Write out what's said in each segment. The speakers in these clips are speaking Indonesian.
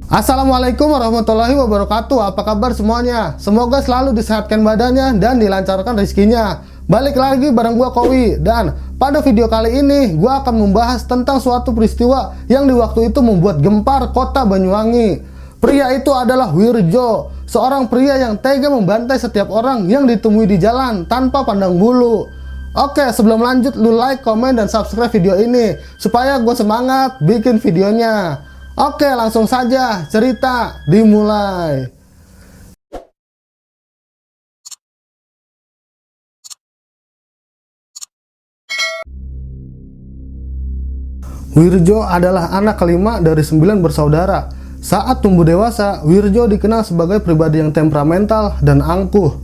Assalamualaikum warahmatullahi wabarakatuh. Apa kabar semuanya? Semoga selalu disehatkan badannya dan dilancarkan rezekinya. Balik lagi bareng gua Kowi, dan pada video kali ini gua akan membahas tentang suatu peristiwa yang di waktu itu membuat gempar kota Banyuwangi. Pria itu adalah Wirjo, seorang pria yang tega membantai setiap orang yang ditemui di jalan tanpa pandang bulu. Oke, sebelum lanjut, lu like, komen, dan subscribe video ini supaya gue semangat bikin videonya. Oke, langsung saja cerita dimulai. Wirjo adalah anak kelima dari 9 bersaudara. Saat tumbuh dewasa, Wirjo dikenal sebagai pribadi yang temperamental dan angkuh.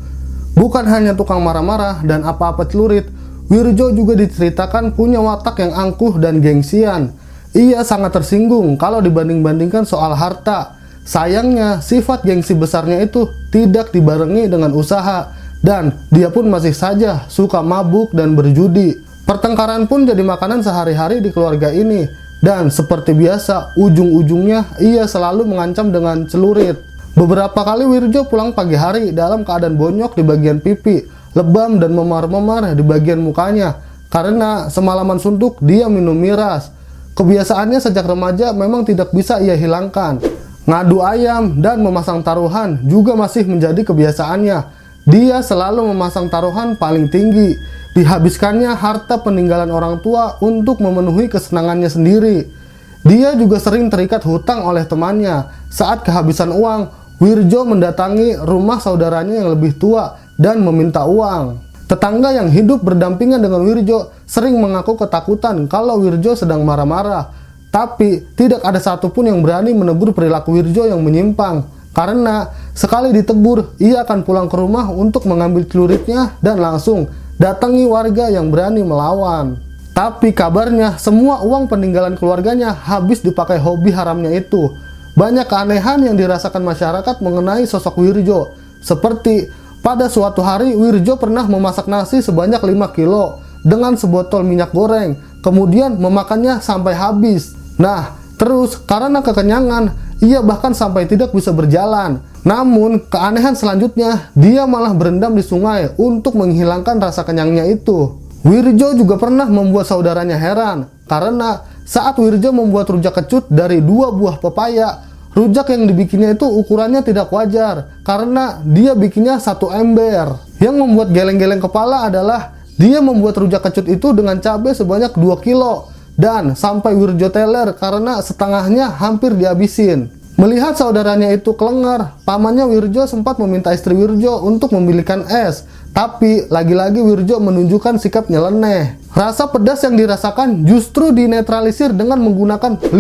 Bukan hanya tukang marah-marah dan apa-apa celurit, Wirjo juga diceritakan punya watak yang angkuh dan gengsian. Ia sangat tersinggung kalau dibanding-bandingkan soal harta. Sayangnya, sifat gengsi besarnya itu tidak dibarengi dengan usaha, dan dia pun masih saja suka mabuk dan berjudi. Pertengkaran pun jadi makanan sehari-hari di keluarga ini, dan seperti biasa, ujung-ujungnya ia selalu mengancam dengan celurit. Beberapa kali Wirjo pulang pagi hari dalam keadaan bonyok di bagian pipi, lebam dan memar-memar di bagian mukanya, karena semalaman suntuk dia minum miras. Kebiasaannya sejak remaja memang tidak bisa ia hilangkan. Ngadu ayam dan memasang taruhan juga masih menjadi kebiasaannya. Dia selalu memasang taruhan paling tinggi. Dihabiskannya harta peninggalan orang tua untuk memenuhi kesenangannya sendiri. Dia juga sering terikat hutang oleh temannya. Saat kehabisan uang, Wirjo mendatangi rumah saudaranya yang lebih tua dan meminta uang. Tetangga yang hidup berdampingan dengan Wirjo sering mengaku ketakutan kalau Wirjo sedang marah-marah. Tapi tidak ada satupun yang berani menegur perilaku Wirjo yang menyimpang. Karena sekali ditegur, ia akan pulang ke rumah untuk mengambil celuritnya dan langsung datangi warga yang berani melawan. Tapi kabarnya semua uang peninggalan keluarganya habis dipakai hobi haramnya itu. Banyak keanehan yang dirasakan masyarakat mengenai sosok Wirjo. Seperti pada suatu hari, Wirjo pernah memasak nasi sebanyak 5 kilo dengan sebotol minyak goreng, kemudian memakannya sampai habis. Nah, terus karena kekenyangan, ia bahkan sampai tidak bisa berjalan. Namun, keanehan selanjutnya, dia malah berendam di sungai untuk menghilangkan rasa kenyangnya itu. Wirjo juga pernah membuat saudaranya heran, karena saat Wirjo membuat rujak kecut dari 2 buah pepaya, rujak yang dibikinnya itu ukurannya tidak wajar, karena dia bikinnya 1 ember. Yang membuat geleng-geleng kepala adalah dia membuat rujak kecut itu dengan cabai sebanyak 2 kilo, dan sampai Wirjo teler karena setengahnya hampir dihabisin. Melihat saudaranya itu kelengar, pamannya Wirjo sempat meminta istri Wirjo untuk membelikan es, tapi lagi-lagi Wirjo menunjukkan sikap nyeleneh. Rasa pedas yang dirasakan justru dinetralisir dengan menggunakan 50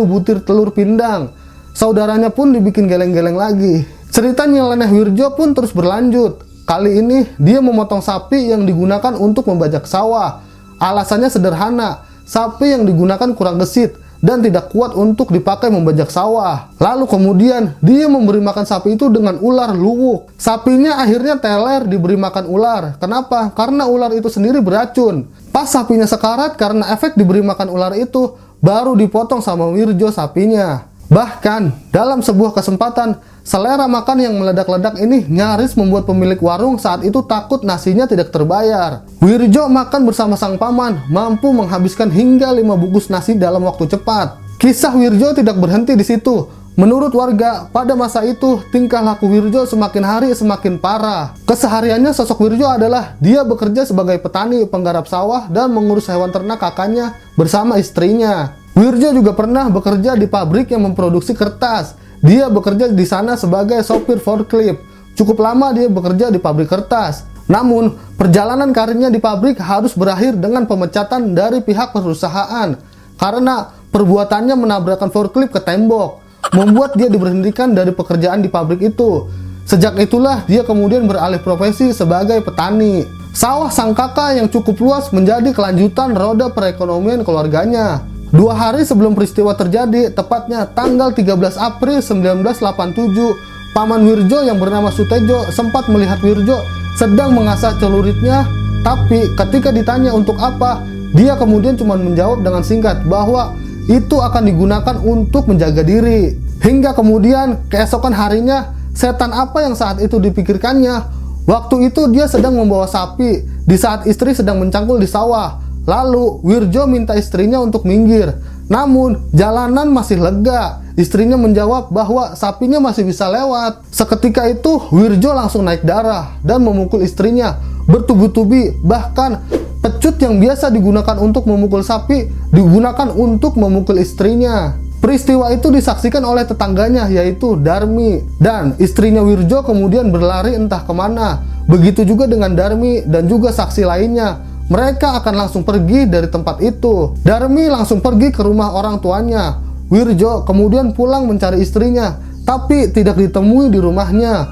butir telur pindang. Saudaranya pun dibikin geleng-geleng lagi. Cerita nyeleneh Wirjo pun terus berlanjut. Kali ini dia memotong sapi yang digunakan untuk membajak sawah. Alasannya sederhana, sapi yang digunakan kurang gesit dan tidak kuat untuk dipakai membajak sawah. Lalu kemudian dia memberi makan sapi itu dengan ular luwuk. Sapinya akhirnya teler diberi makan ular. Kenapa? Karena ular itu sendiri beracun. Pas sapinya sekarat karena efek diberi makan ular itu, baru dipotong sama Wirjo sapinya. Bahkan, dalam sebuah kesempatan, selera makan yang meledak-ledak ini nyaris membuat pemilik warung saat itu takut nasinya tidak terbayar. Wirjo makan bersama sang paman, mampu menghabiskan hingga 5 bungkus nasi dalam waktu cepat. Kisah Wirjo tidak berhenti di situ. Menurut warga, pada masa itu, tingkah laku Wirjo semakin hari semakin parah. Kesehariannya sosok Wirjo adalah dia bekerja sebagai petani penggarap sawah dan mengurus hewan ternak kakaknya bersama istrinya. Wirjo juga pernah bekerja di pabrik yang memproduksi kertas. Dia bekerja di sana sebagai sopir forklift. Cukup lama dia bekerja di pabrik kertas. Namun, perjalanan karirnya di pabrik harus berakhir dengan pemecatan dari pihak perusahaan karena perbuatannya menabrakkan forklift ke tembok, membuat dia diberhentikan dari pekerjaan di pabrik itu. Sejak itulah dia kemudian beralih profesi sebagai petani. Sawah sang kakak yang cukup luas menjadi kelanjutan roda perekonomian keluarganya. 2 hari sebelum peristiwa terjadi, tepatnya tanggal 13 April 1987, paman Wirjo yang bernama Sutejo sempat melihat Wirjo sedang mengasah celuritnya, tapi ketika ditanya untuk apa, dia kemudian cuma menjawab dengan singkat bahwa itu akan digunakan untuk menjaga diri. Hingga kemudian keesokan harinya, setan apa yang saat itu dipikirkannya? Waktu itu dia sedang membawa sapi di saat istri sedang mencangkul di sawah. Lalu Wirjo minta istrinya untuk minggir. Namun jalanan masih lega. Istrinya menjawab bahwa sapinya masih bisa lewat. Seketika itu Wirjo langsung naik darah dan memukul istrinya bertubi-tubi. Bahkan pecut yang biasa digunakan untuk memukul sapi digunakan untuk memukul istrinya. Peristiwa itu disaksikan oleh tetangganya yaitu Darmi, dan istrinya Wirjo kemudian berlari entah kemana. Begitu juga dengan Darmi dan juga saksi lainnya. Mereka akan langsung pergi dari tempat itu. Darmi langsung pergi ke rumah orang tuanya. Wirjo kemudian pulang mencari istrinya, tapi tidak ditemui di rumahnya.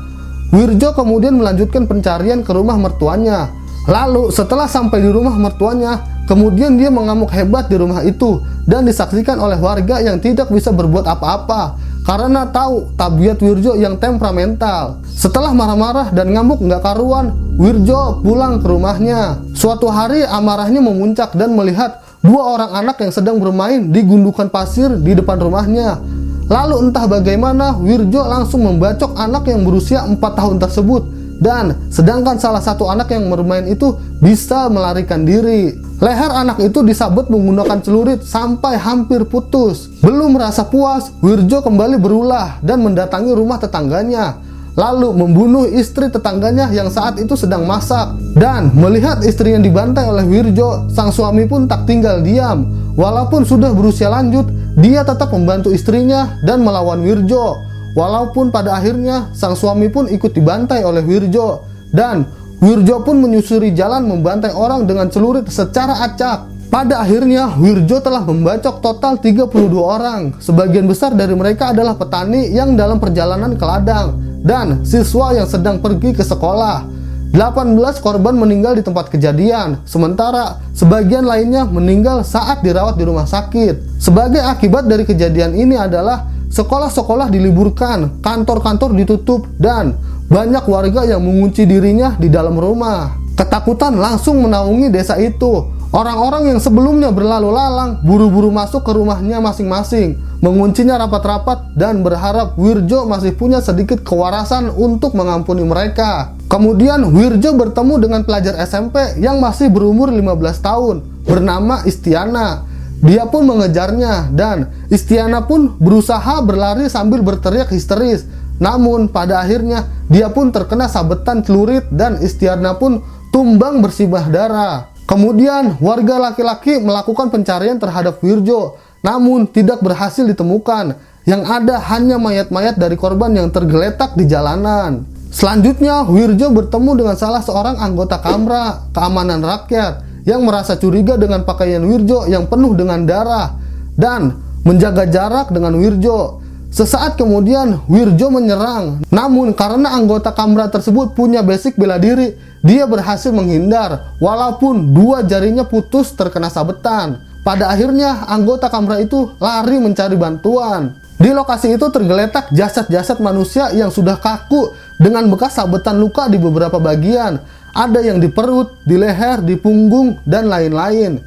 Wirjo kemudian melanjutkan pencarian ke rumah mertuanya. Lalu setelah sampai di rumah mertuanya, kemudian dia mengamuk hebat di rumah itu dan disaksikan oleh warga yang tidak bisa berbuat apa-apa karena tahu tabiat Wirjo yang temperamental. Setelah marah-marah dan ngamuk nggak karuan, Wirjo pulang ke rumahnya. Suatu hari amarahnya memuncak dan melihat dua orang anak yang sedang bermain di gundukan pasir di depan rumahnya. Lalu entah bagaimana Wirjo langsung membacok anak yang berusia 4 tahun tersebut, dan sedangkan salah satu anak yang bermain itu bisa melarikan diri. Leher anak itu disabet menggunakan celurit sampai hampir putus. Belum merasa puas, Wirjo kembali berulah dan mendatangi rumah tetangganya, lalu membunuh istri tetangganya yang saat itu sedang masak. Dan melihat istrinya dibantai oleh Wirjo, sang suami pun tak tinggal diam. Walaupun sudah berusia lanjut, dia tetap membantu istrinya dan melawan Wirjo. Walaupun pada akhirnya sang suami pun ikut dibantai oleh Wirjo, dan Wirjo pun menyusuri jalan membantai orang dengan celurit secara acak. Pada akhirnya Wirjo telah membacok total 32 orang. Sebagian besar dari mereka adalah petani yang dalam perjalanan ke ladang dan siswa yang sedang pergi ke sekolah. 18 korban meninggal di tempat kejadian, sementara sebagian lainnya meninggal saat dirawat di rumah sakit. Sebagai akibat dari kejadian ini adalah sekolah-sekolah diliburkan, kantor-kantor ditutup, dan banyak warga yang mengunci dirinya di dalam rumah. Ketakutan langsung menaungi desa itu. Orang-orang yang sebelumnya berlalu lalang buru-buru masuk ke rumahnya masing-masing, menguncinya rapat-rapat dan berharap Wirjo masih punya sedikit kewarasan untuk mengampuni mereka. Kemudian Wirjo bertemu dengan pelajar SMP yang masih berumur 15 tahun bernama Istiana. Dia pun mengejarnya dan Istiana pun berusaha berlari sambil berteriak histeris. Namun pada akhirnya dia pun terkena sabetan celurit dan Istiana pun tumbang bersimbah darah. Kemudian warga laki-laki melakukan pencarian terhadap Wirjo, namun tidak berhasil ditemukan. Yang ada hanya mayat-mayat dari korban yang tergeletak di jalanan. Selanjutnya Wirjo bertemu dengan salah seorang anggota Kamra Keamanan Rakyat yang merasa curiga dengan pakaian Wirjo yang penuh dengan darah dan menjaga jarak dengan Wirjo. Sesaat kemudian Wirjo menyerang, namun karena anggota Kamra tersebut punya basic bela diri, dia berhasil menghindar walaupun dua jarinya putus terkena sabetan. Pada akhirnya anggota Kamra itu lari mencari bantuan. Di lokasi itu tergeletak jasad-jasad manusia yang sudah kaku dengan bekas sabetan luka di beberapa bagian. Ada yang di perut, di leher, di punggung, dan lain-lain.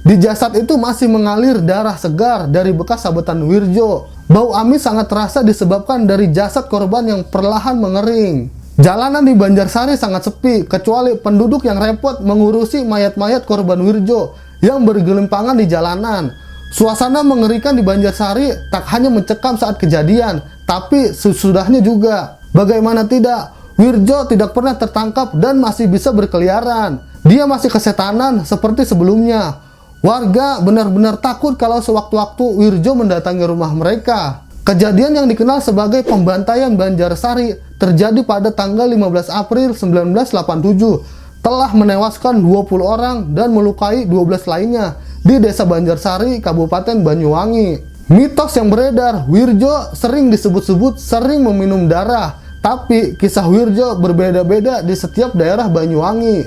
Di jasad itu masih mengalir darah segar dari bekas sabetan Wirjo. Bau amis sangat terasa disebabkan dari jasad korban yang perlahan mengering. Jalanan di Banjarsari sangat sepi, kecuali penduduk yang repot mengurusi mayat-mayat korban Wirjo yang bergelimpangan di jalanan. Suasana mengerikan di Banjarsari tak hanya mencekam saat kejadian, tapi sesudahnya juga. Bagaimana tidak, Wirjo tidak pernah tertangkap dan masih bisa berkeliaran. Dia masih kesetanan seperti sebelumnya. Warga benar-benar takut kalau sewaktu-waktu Wirjo mendatangi rumah mereka. Kejadian yang dikenal sebagai pembantaian Banjarsari terjadi pada tanggal 15 April 1987, telah menewaskan 20 orang dan melukai 12 lainnya di Desa Banjarsari, Kabupaten Banyuwangi. Mitos yang beredar, Wirjo sering disebut-sebut sering meminum darah, tapi kisah Wirjo berbeda-beda di setiap daerah Banyuwangi.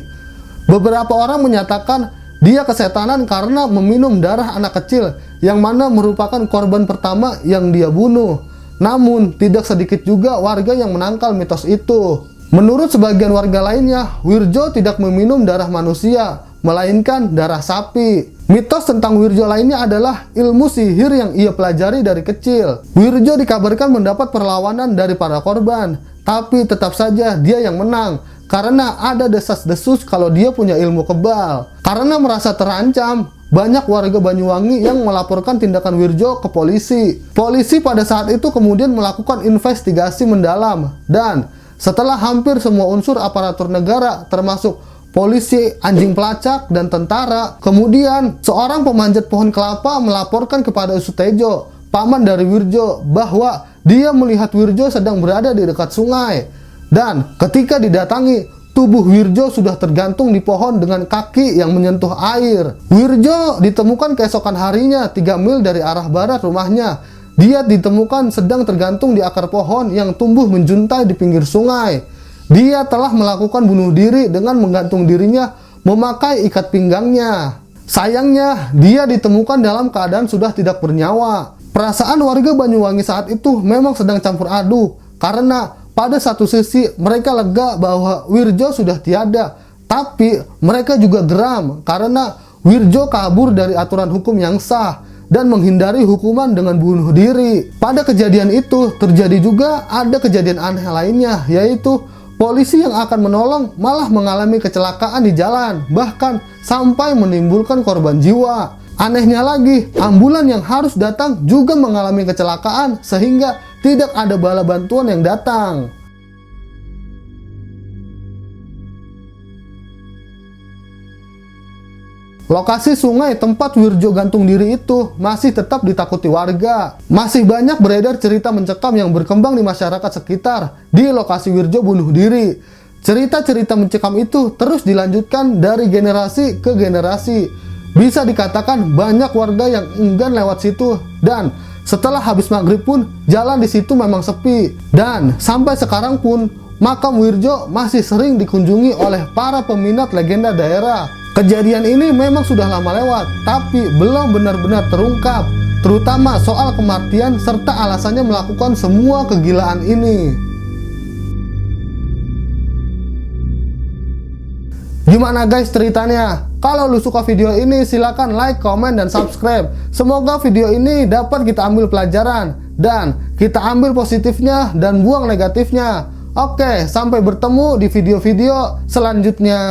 Beberapa orang menyatakan dia kesetanan karena meminum darah anak kecil, yang mana merupakan korban pertama yang dia bunuh. Namun, tidak sedikit juga warga yang menangkal mitos itu. Menurut sebagian warga lainnya, Wirjo tidak meminum darah manusia, melainkan darah sapi. Mitos tentang Wirjo lainnya adalah ilmu sihir yang ia pelajari dari kecil. Wirjo dikabarkan mendapat perlawanan dari para korban, tapi tetap saja dia yang menang karena ada desas-desus kalau dia punya ilmu kebal. Karena merasa terancam, banyak warga Banyuwangi yang melaporkan tindakan Wirjo ke polisi. Polisi pada saat itu kemudian melakukan investigasi mendalam, dan setelah hampir semua unsur aparatur negara termasuk polisi, anjing pelacak, dan tentara, kemudian seorang pemanjat pohon kelapa melaporkan kepada Sutejo, paman dari Wirjo, bahwa dia melihat Wirjo sedang berada di dekat sungai. Dan ketika didatangi, tubuh Wirjo sudah tergantung di pohon dengan kaki yang menyentuh air. Wirjo ditemukan keesokan harinya 3 mil dari arah barat rumahnya. Dia ditemukan sedang tergantung di akar pohon yang tumbuh menjuntai di pinggir sungai. Dia telah melakukan bunuh diri dengan menggantung dirinya memakai ikat pinggangnya. Sayangnya, dia ditemukan dalam keadaan sudah tidak bernyawa. Perasaan warga Banyuwangi saat itu memang sedang campur aduk, karena pada satu sisi mereka lega bahwa Wirjo sudah tiada, tapi mereka juga geram karena Wirjo kabur dari aturan hukum yang sah dan menghindari hukuman dengan bunuh diri. Pada kejadian itu terjadi juga ada kejadian aneh lainnya, yaitu polisi yang akan menolong malah mengalami kecelakaan di jalan, bahkan sampai menimbulkan korban jiwa. Anehnya lagi, ambulan yang harus datang juga mengalami kecelakaan sehingga tidak ada bala bantuan yang datang. Lokasi sungai tempat Wirjo gantung diri itu masih tetap ditakuti warga. Masih banyak beredar cerita mencekam yang berkembang di masyarakat sekitar di lokasi Wirjo bunuh diri. Cerita-cerita mencekam itu terus dilanjutkan dari generasi ke generasi. Bisa dikatakan banyak warga yang enggan lewat situ, dan setelah habis maghrib pun jalan di situ memang sepi. Dan sampai sekarang pun makam Wirjo masih sering dikunjungi oleh para peminat legenda daerah. Kejadian ini memang sudah lama lewat, tapi belum benar-benar terungkap, terutama soal kematian serta alasannya melakukan semua kegilaan ini. Gimana guys ceritanya? Kalau lu suka video ini silahkan like, komen, dan subscribe. Semoga video ini dapat kita ambil pelajaran dan kita ambil positifnya dan buang negatifnya. Oke, sampai bertemu di video-video selanjutnya.